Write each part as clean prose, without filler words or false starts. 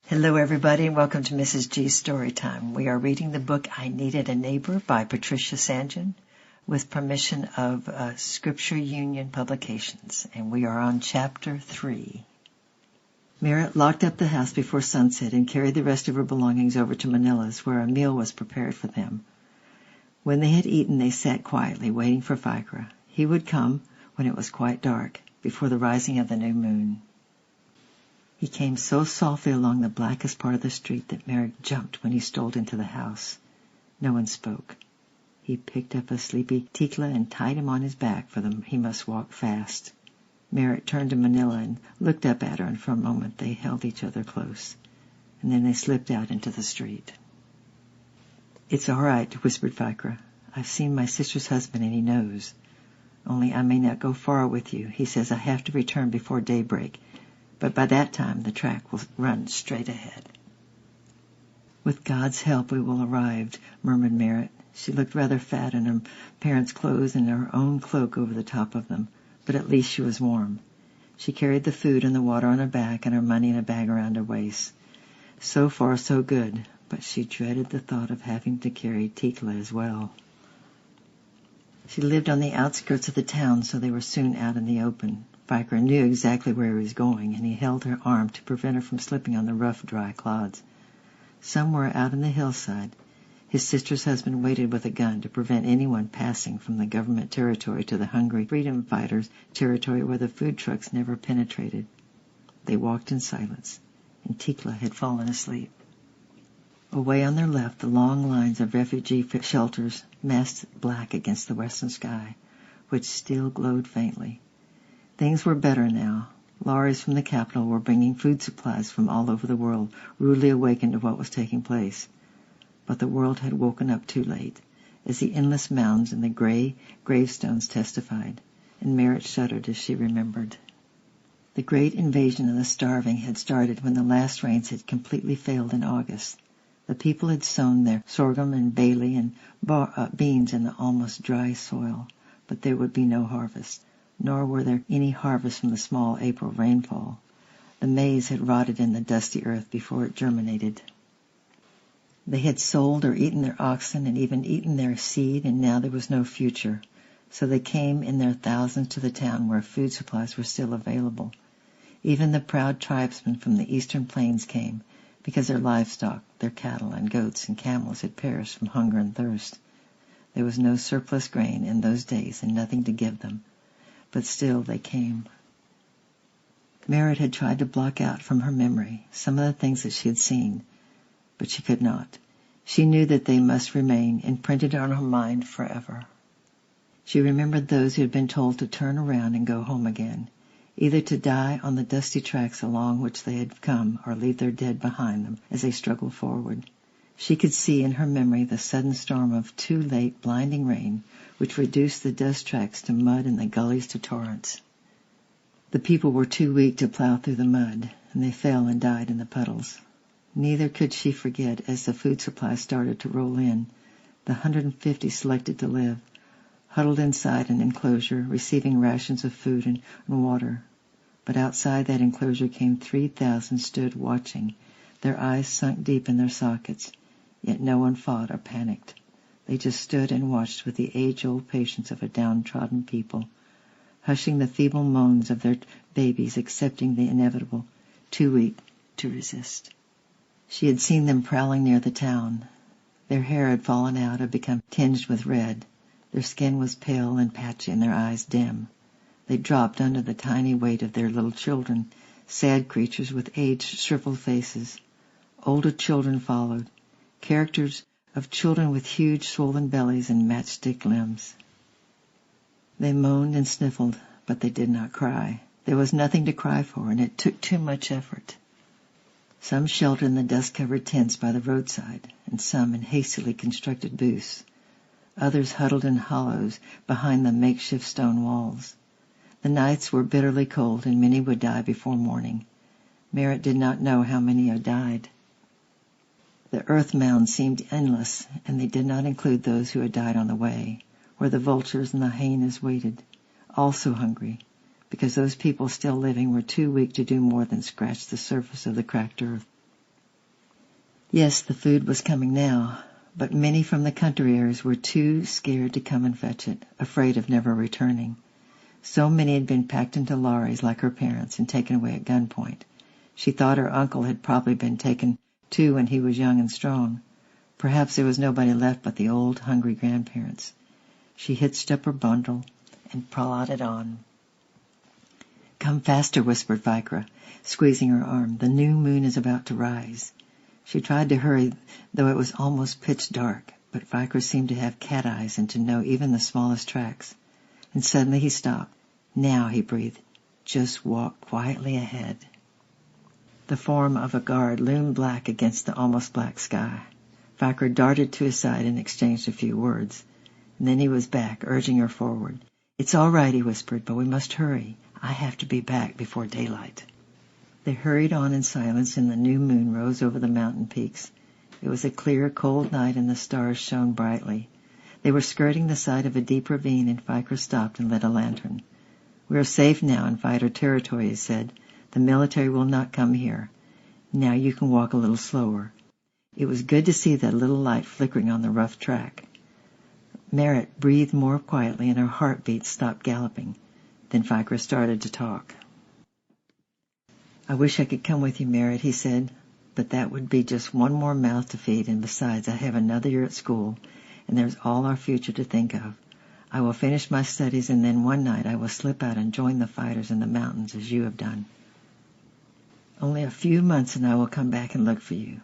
Hello, everybody, and welcome to Mrs. G's Storytime. We are reading the book I Needed a Neighbor by Patricia Sangen with permission of Scripture Union Publications, and we are on Chapter 3. Merritt locked up the house before sunset and carried the rest of her belongings over to Manila's, where a meal was prepared for them. When they had eaten, they sat quietly, waiting for Fikra. He would come when it was quite dark, before the rising of the new moon. He came so softly along the blackest part of the street that Merritt jumped when he strolled into the house. No one spoke. He picked up a sleepy Tikla and tied him on his back, for he must walk fast. Merritt turned to Manila and looked up at her, and for a moment they held each other close. And then they slipped out into the street. "It's all right," whispered Fikra. "I've seen my sister's husband, and he knows. Only I may not go far with you. He says I have to return before daybreak. But by that time the track will run straight ahead." "With God's help we will arrive," murmured Merritt. She looked rather fat in her parents' clothes and her own cloak over the top of them, but at least she was warm. She carried the food and the water on her back and her money in a bag around her waist. So far so good, but she dreaded the thought of having to carry Tikla as well. She lived on the outskirts of the town, so they were soon out in the open. Fikra knew exactly where he was going, and he held her arm to prevent her from slipping on the rough, dry clods. Somewhere out on the hillside, his sister's husband waited with a gun to prevent anyone passing from the government territory to the hungry freedom fighters' territory where the food trucks never penetrated. They walked in silence, and Tikla had fallen asleep. Away on their left, the long lines of refugee shelters massed black against the western sky, which still glowed faintly. Things were better now. Lorries from the capital were bringing food supplies from all over the world, rudely awakened to what was taking place. But the world had woken up too late, as the endless mounds and the gray gravestones testified, and Merritt shuddered as she remembered. The great invasion of the starving had started when the last rains had completely failed in August. The people had sown their sorghum and barley and beans in the almost dry soil, but there would be no harvest. Nor were there any harvest from the small April rainfall. The maize had rotted in the dusty earth before it germinated. They had sold or eaten their oxen and even eaten their seed, and now there was no future. So they came in their thousands to the town where food supplies were still available. Even the proud tribesmen from the eastern plains came, because their livestock, their cattle and goats and camels had perished from hunger and thirst. There was no surplus grain in those days and nothing to give them. But still they came. Merritt had tried to block out from her memory some of the things that she had seen, but she could not. She knew that they must remain imprinted on her mind forever. She remembered those who had been told to turn around and go home again, either to die on the dusty tracks along which they had come or leave their dead behind them as they struggled forward. She could see in her memory the sudden storm of too late blinding rain, which reduced the dust tracks to mud and the gullies to torrents. The people were too weak to plow through the mud, and they fell and died in the puddles. Neither could she forget as the food supplies started to roll in, the 150 selected to live, huddled inside an enclosure, receiving rations of food and water. But outside that enclosure came 3,000 stood watching, their eyes sunk deep in their sockets, yet no one fought or panicked. They just stood and watched with the age-old patience of a downtrodden people, hushing the feeble moans of their babies, accepting the inevitable, too weak to resist. She had seen them prowling near the town. Their hair had fallen out or become tinged with red. Their skin was pale and patchy and their eyes dim. They dropped under the tiny weight of their little children, sad creatures with aged, shriveled faces. Older children followed, characters of children with huge swollen bellies and matchstick limbs. They moaned and sniffled, but they did not cry. There was nothing to cry for, and it took too much effort. Some sheltered in the dust-covered tents by the roadside, and some in hastily constructed booths. Others huddled in hollows behind the makeshift stone walls. The nights were bitterly cold, and many would die before morning. Merritt did not know how many had died. The earth mounds seemed endless, and they did not include those who had died on the way, where the vultures and the hyenas waited, also hungry, because those people still living were too weak to do more than scratch the surface of the cracked earth. Yes, the food was coming now, but many from the country areas were too scared to come and fetch it, afraid of never returning. So many had been packed into lorries like her parents and taken away at gunpoint. She thought her uncle had probably been taken too when he was young and strong. Perhaps there was nobody left but the old, hungry grandparents. She hitched up her bundle and plodded on. "Come faster," whispered Vicra, squeezing her arm. "The new moon is about to rise." She tried to hurry, though it was almost pitch dark, but Vicra seemed to have cat eyes and to know even the smallest tracks. And suddenly he stopped. "Now," he breathed, "just walk quietly ahead." The form of a guard loomed black against the almost black sky. Vicra darted to his side and exchanged a few words. And then he was back, urging her forward. "It's all right," he whispered, "but we must hurry. I have to be back before daylight." They hurried on in silence, and the new moon rose over the mountain peaks. It was a clear, cold night, and the stars shone brightly. They were skirting the side of a deep ravine, and Vicra stopped and lit a lantern. "We are safe now in fighter territory," he said. "The military will not come here. Now you can walk a little slower." It was good to see that little light flickering on the rough track. Merritt breathed more quietly, and her heartbeat stopped galloping. Then Vicra started to talk. "I wish I could come with you, Merritt," he said, "but that would be just one more mouth to feed, and besides, I have another year at school, and there's all our future to think of. I will finish my studies, and then one night I will slip out and join the fighters in the mountains as you have done. Only a few months and I will come back and look for you.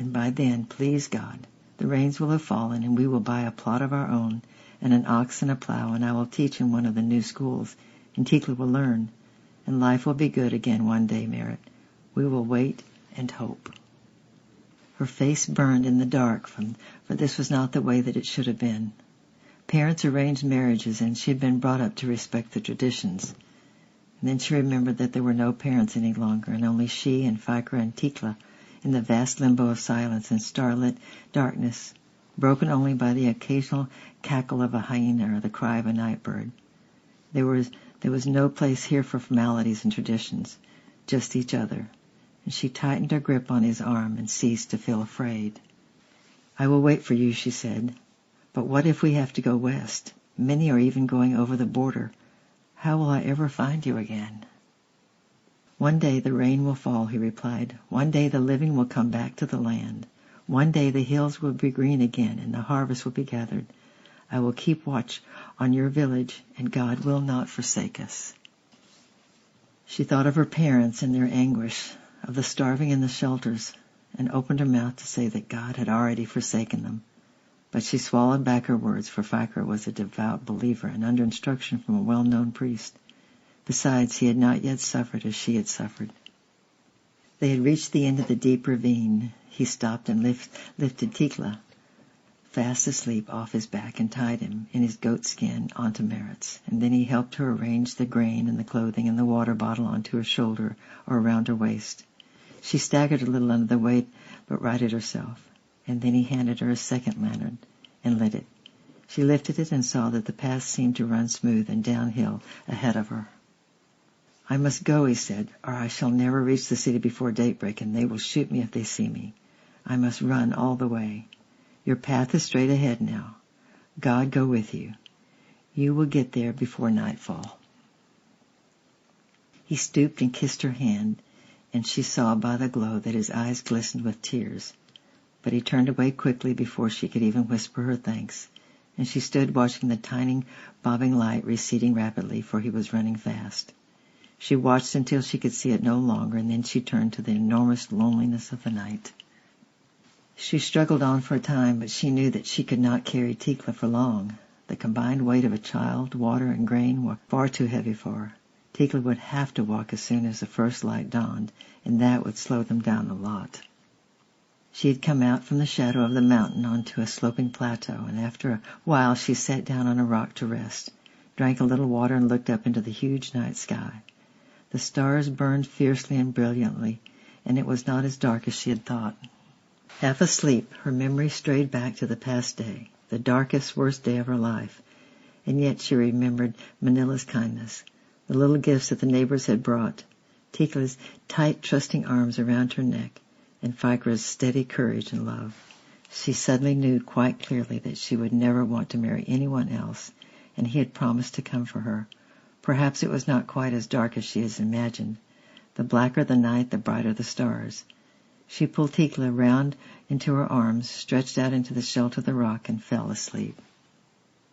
And by then, please God, the rains will have fallen, and we will buy a plot of our own and an ox and a plow, and I will teach in one of the new schools, and Tikla will learn. And life will be good again one day, Merritt. We will wait and hope." Her face burned in the dark, for this was not the way that it should have been. Parents arranged marriages, and she had been brought up to respect the traditions. And then she remembered that there were no parents any longer, and only she and Vicra and Tikla in the vast limbo of silence and starlit darkness, broken only by the occasional cackle of a hyena or the cry of a night bird. There was no place here for formalities and traditions, just each other, and she tightened her grip on his arm and ceased to feel afraid. "I will wait for you," she said. "But what if we have to go west? Many are even going over the border. How will I ever find you again?" "One day the rain will fall," he replied. "One day the living will come back to the land. One day the hills will be green again and the harvest will be gathered. I will keep watch on your village, and God will not forsake us." She thought of her parents and their anguish, of the starving in the shelters, and opened her mouth to say that God had already forsaken them. But she swallowed back her words, for Vicra was a devout believer and under instruction from a well-known priest. Besides, he had not yet suffered as she had suffered. They had reached the end of the deep ravine. He stopped and lifted Tikla, fast asleep, off his back and tied him in his goat skin onto Merritt's, and then he helped her arrange the grain and the clothing and the water bottle onto her shoulder or around her waist. She staggered a little under the weight, but righted herself, and then he handed her a second lantern and lit it. She lifted it and saw that the path seemed to run smooth and downhill ahead of her. "I must go," he said, "or I shall never reach the city before daybreak, and they will shoot me if they see me. I must run all the way. Your path is straight ahead now. God go with you. You will get there before nightfall." He stooped and kissed her hand, and she saw by the glow that his eyes glistened with tears. But he turned away quickly before she could even whisper her thanks, and she stood watching the tiny, bobbing light receding rapidly, for he was running fast. She watched until she could see it no longer, and then she turned to the enormous loneliness of the night. She struggled on for a time, but she knew that she could not carry Tikla for long. The combined weight of a child, water, and grain were far too heavy for her. Tikla would have to walk as soon as the first light dawned, and that would slow them down a lot. She had come out from the shadow of the mountain onto a sloping plateau, and after a while she sat down on a rock to rest, drank a little water, and looked up into the huge night sky. The stars burned fiercely and brilliantly, and it was not as dark as she had thought. Half asleep, her memory strayed back to the past day, the darkest, worst day of her life, and yet she remembered Manila's kindness, the little gifts that the neighbors had brought, Tikla's tight, trusting arms around her neck, and Fikra's steady courage and love. She suddenly knew quite clearly that she would never want to marry anyone else, and he had promised to come for her. Perhaps it was not quite as dark as she had imagined. The blacker the night, the brighter the stars. She pulled Tikla round into her arms, stretched out into the shelter of the rock, and fell asleep.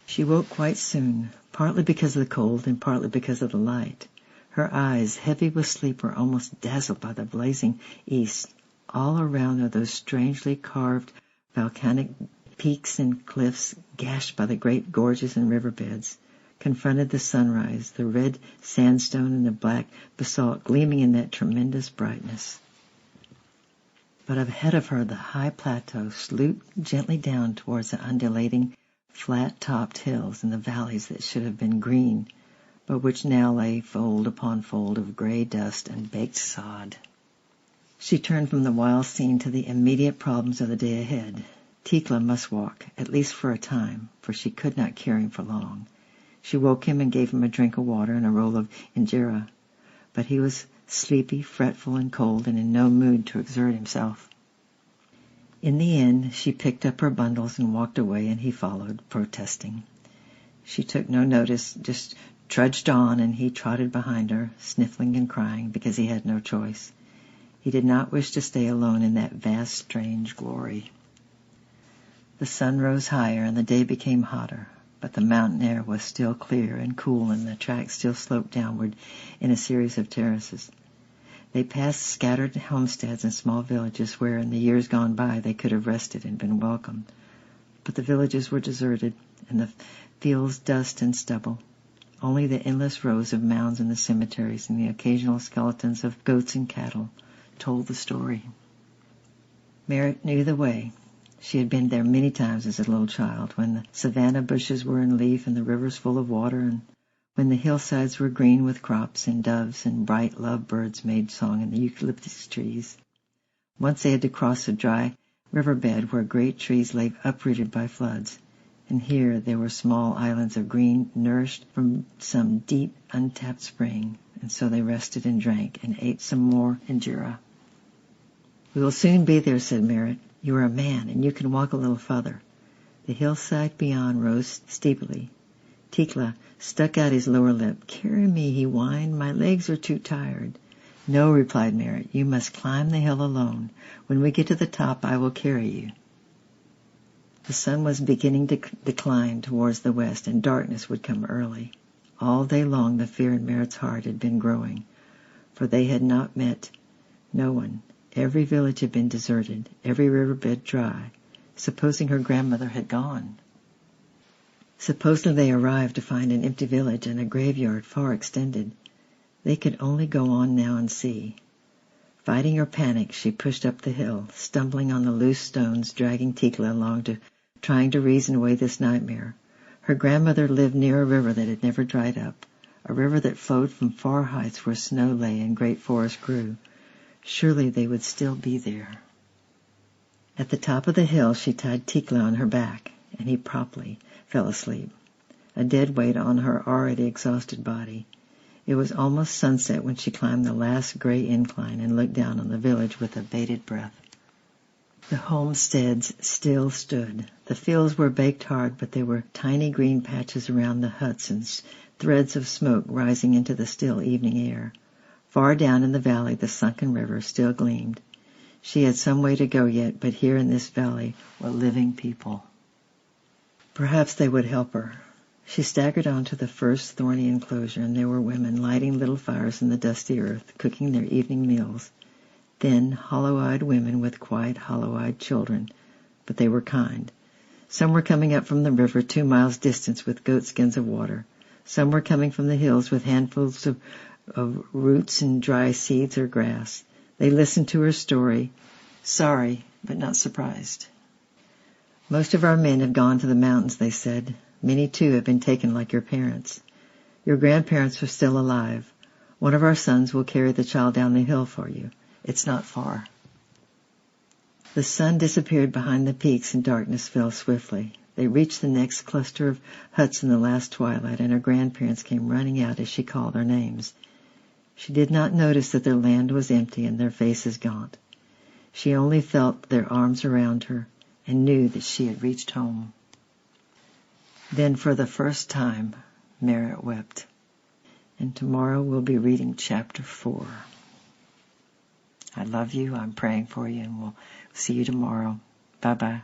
She woke quite soon, partly because of the cold and partly because of the light. Her eyes, heavy with sleep, were almost dazzled by the blazing east. All around her those strangely carved volcanic peaks and cliffs, gashed by the great gorges and riverbeds, confronted the sunrise, the red sandstone and the black basalt gleaming in that tremendous brightness. But ahead of her the high plateau sloped gently down towards the undulating, flat-topped hills and the valleys that should have been green, but which now lay fold upon fold of gray dust and baked sod. She turned from the wild scene to the immediate problems of the day ahead. Tikla must walk, at least for a time, for she could not carry him for long. She woke him and gave him a drink of water and a roll of injera, but he was sleepy, fretful, and cold, and in no mood to exert himself. In the end, she picked up her bundles and walked away, and he followed, protesting. She took no notice, just trudged on, and he trotted behind her, sniffling and crying, because he had no choice. He did not wish to stay alone in that vast, strange glory. The sun rose higher, and the day became hotter, but the mountain air was still clear and cool, and the track still sloped downward in a series of terraces. They passed scattered homesteads and small villages where, in the years gone by, they could have rested and been welcomed. But the villages were deserted, and the fields dust and stubble. Only the endless rows of mounds in the cemeteries and the occasional skeletons of goats and cattle told the story. Merritt knew the way. She had been there many times as a little child, when the savanna bushes were in leaf and the rivers full of water, and when the hillsides were green with crops and doves and bright lovebirds made song in the eucalyptus trees. Once they had to cross a dry riverbed where great trees lay uprooted by floods, and here there were small islands of green nourished from some deep, untapped spring, and so they rested and drank and ate some more injera. "We will soon be there," said Merritt. "You are a man, and you can walk a little further." The hillside beyond rose steeply. Tikla stuck out his lower lip. "Carry me," he whined. "My legs are too tired." "No," replied Merritt. "You must climb the hill alone. When we get to the top, I will carry you." The sun was beginning to decline towards the west, and darkness would come early. All day long the fear in Merritt's heart had been growing, for they had not met no one. Every village had been deserted, every riverbed dry. Supposing her grandmother had gone? Supposing they arrived to find an empty village and a graveyard far extended? They could only go on now and see. Fighting her panic, she pushed up the hill, stumbling on the loose stones, dragging Tikla along, trying to reason away this nightmare. Her grandmother lived near a river that had never dried up, a river that flowed from far heights where snow lay and great forests grew. Surely they would still be there. At the top of the hill she tied Tikla on her back, and he promptly fell asleep, a dead weight on her already exhausted body. It was almost sunset when she climbed the last gray incline and looked down on the village with a bated breath. The homesteads still stood. The fields were baked hard, but there were tiny green patches around the huts and threads of smoke rising into the still evening air. Far down in the valley the sunken river still gleamed. She had some way to go yet, but here in this valley were living people. Perhaps they would help her. She staggered on to the first thorny enclosure, and there were women lighting little fires in the dusty earth, cooking their evening meals. Thin, hollow-eyed women with quiet, hollow-eyed children, but they were kind. Some were coming up from the river 2 miles distant with goatskins of water. Some were coming from the hills with handfuls of roots and dry seeds or grass. They listened to her story, sorry but not surprised. "Most of our men have gone to the mountains," they said. "Many, too, have been taken like your parents. Your grandparents are still alive. One of our sons will carry the child down the hill for you. It's not far." The sun disappeared behind the peaks and darkness fell swiftly. They reached the next cluster of huts in the last twilight, and her grandparents came running out as she called their names. She did not notice that their land was empty and their faces gaunt. She only felt their arms around her and knew that she had reached home. Then for the first time, Merritt wept. And tomorrow we'll be reading chapter 4. I love you. I'm praying for you, and we'll see you tomorrow. Bye-bye.